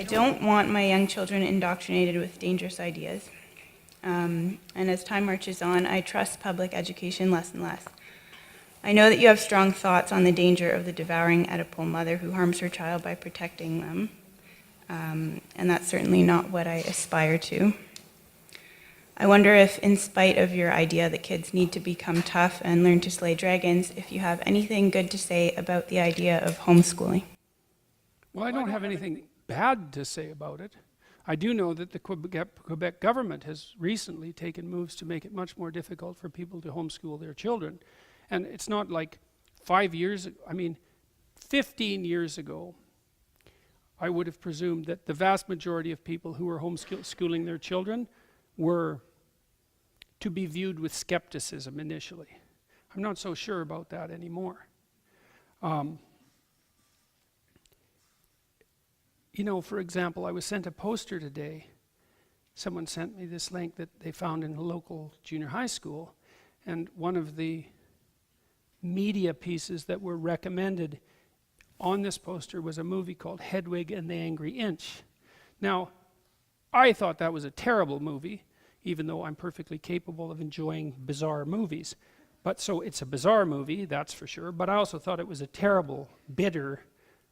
I don't want my young children indoctrinated with dangerous ideas. And as time marches on, I trust public education less and less. I know that you have strong thoughts on the danger of the devouring Oedipal mother who harms her child by protecting them. And that's certainly not what I aspire to. I wonder if, in spite of your idea that kids need to become tough and learn to slay dragons, if you have anything good to say about the idea of homeschooling. Well, I don't have anything bad to say about it. I do know that the Quebec government has recently taken moves to make it much more difficult for people to homeschool their children. And it's not like 5 years, 15 years ago, I would have presumed that the vast majority of people who were homeschooling their children were to be viewed with skepticism initially. I'm not so sure about that anymore. For example, I was sent a poster today. Someone sent me this link that they found in a local junior high school, and one of the media pieces that were recommended on this poster was a movie called Hedwig and the Angry Inch. Now, I thought that was a terrible movie, even though I'm perfectly capable of enjoying bizarre movies. But so it's a bizarre movie, that's for sure, but I also thought it was a terrible, bitter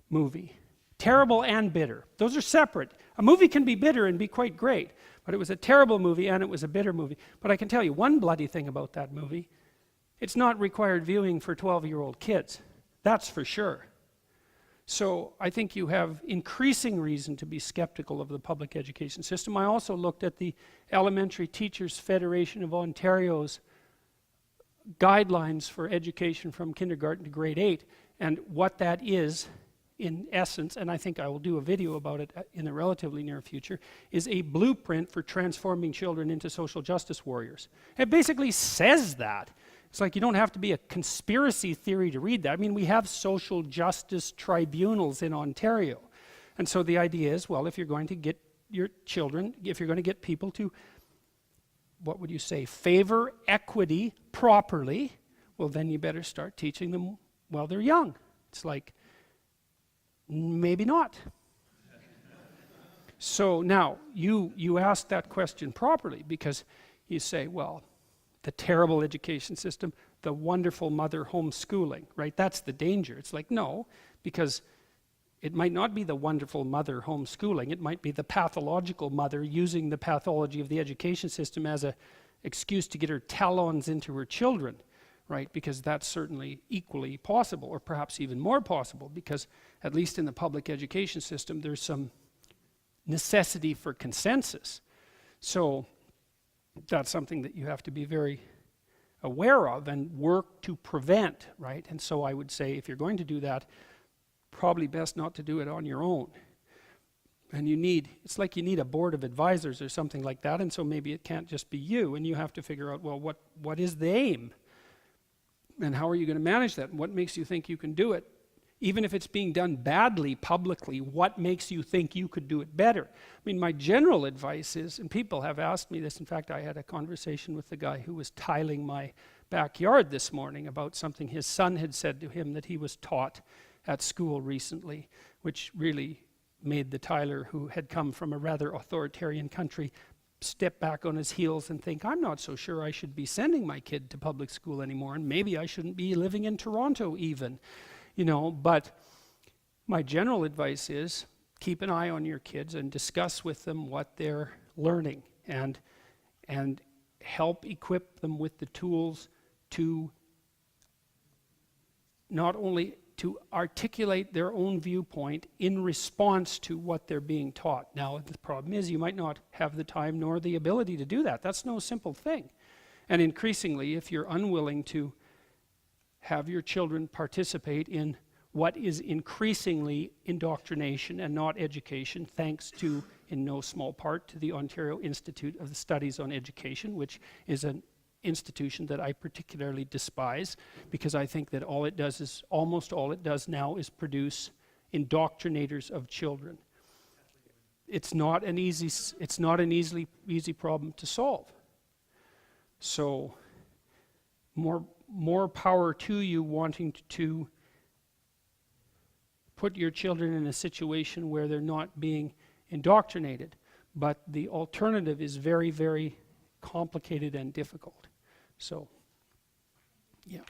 movie. Terrible and bitter. Those are separate. A movie can be bitter and be quite great, but it was a terrible movie and it was a bitter movie. But I can tell you one bloody thing about that movie. It's not required viewing for 12-year-old kids. That's for sure. So I think you have increasing reason to be skeptical of the public education system. I also looked at the Elementary Teachers Federation of Ontario's guidelines for education from kindergarten to grade 8, and what that is in essence, and I think I will do a video about it in the relatively near future, is a blueprint for transforming children into social justice warriors. It basically says that. It's like you don't have to be a conspiracy theory to read that. I mean, we have social justice tribunals in Ontario. And so the idea is, well, if you're going to get your children, if you're going to get people to, what would you say, favor equity properly, well, then you better start teaching them while they're young. It's like, maybe not. So now, you ask that question properly, because you say, well, the terrible education system, the wonderful mother homeschooling, right? That's the danger. It's like, no, because it might not be the wonderful mother homeschooling. It might be the pathological mother using the pathology of the education system as an excuse to get her talons into her children, right? Because that's certainly equally possible, or perhaps even more possible, because at least in the public education system, there's some necessity for consensus. So that's something that you have to be very aware of and work to prevent, right? And so I would say, if you're going to do that, probably best not to do it on your own. And it's like you need a board of advisors or something like that, and so maybe it can't just be you, and you have to figure out, well, what is the aim? And how are you going to manage that? And what makes you think you can do it? Even if it's being done badly publicly, what makes you think you could do it better? I mean, my general advice is, and people have asked me this, in fact, I had a conversation with the guy who was tiling my backyard this morning about something his son had said to him that he was taught at school recently, which really made the tiler, who had come from a rather authoritarian country, step back on his heels and think, I'm not so sure I should be sending my kid to public school anymore, and maybe I shouldn't be living in Toronto even. But my general advice is keep an eye on your kids and discuss with them what they're learning, and help equip them with the tools to not only to articulate their own viewpoint in response to what they're being taught. Now, the problem is you might not have the time nor the ability to do that. That's no simple thing. And increasingly, if you're unwilling to have your children participate in what is increasingly indoctrination and not education, thanks to, in no small part, to the Ontario Institute of the Studies on Education, which is an institution that I particularly despise, because I think that almost all it does now is produce indoctrinators of children. It's not an easy problem to solve. So more power to you wanting to put your children in a situation where they're not being indoctrinated. But the alternative is very, very complicated and difficult. So, yeah.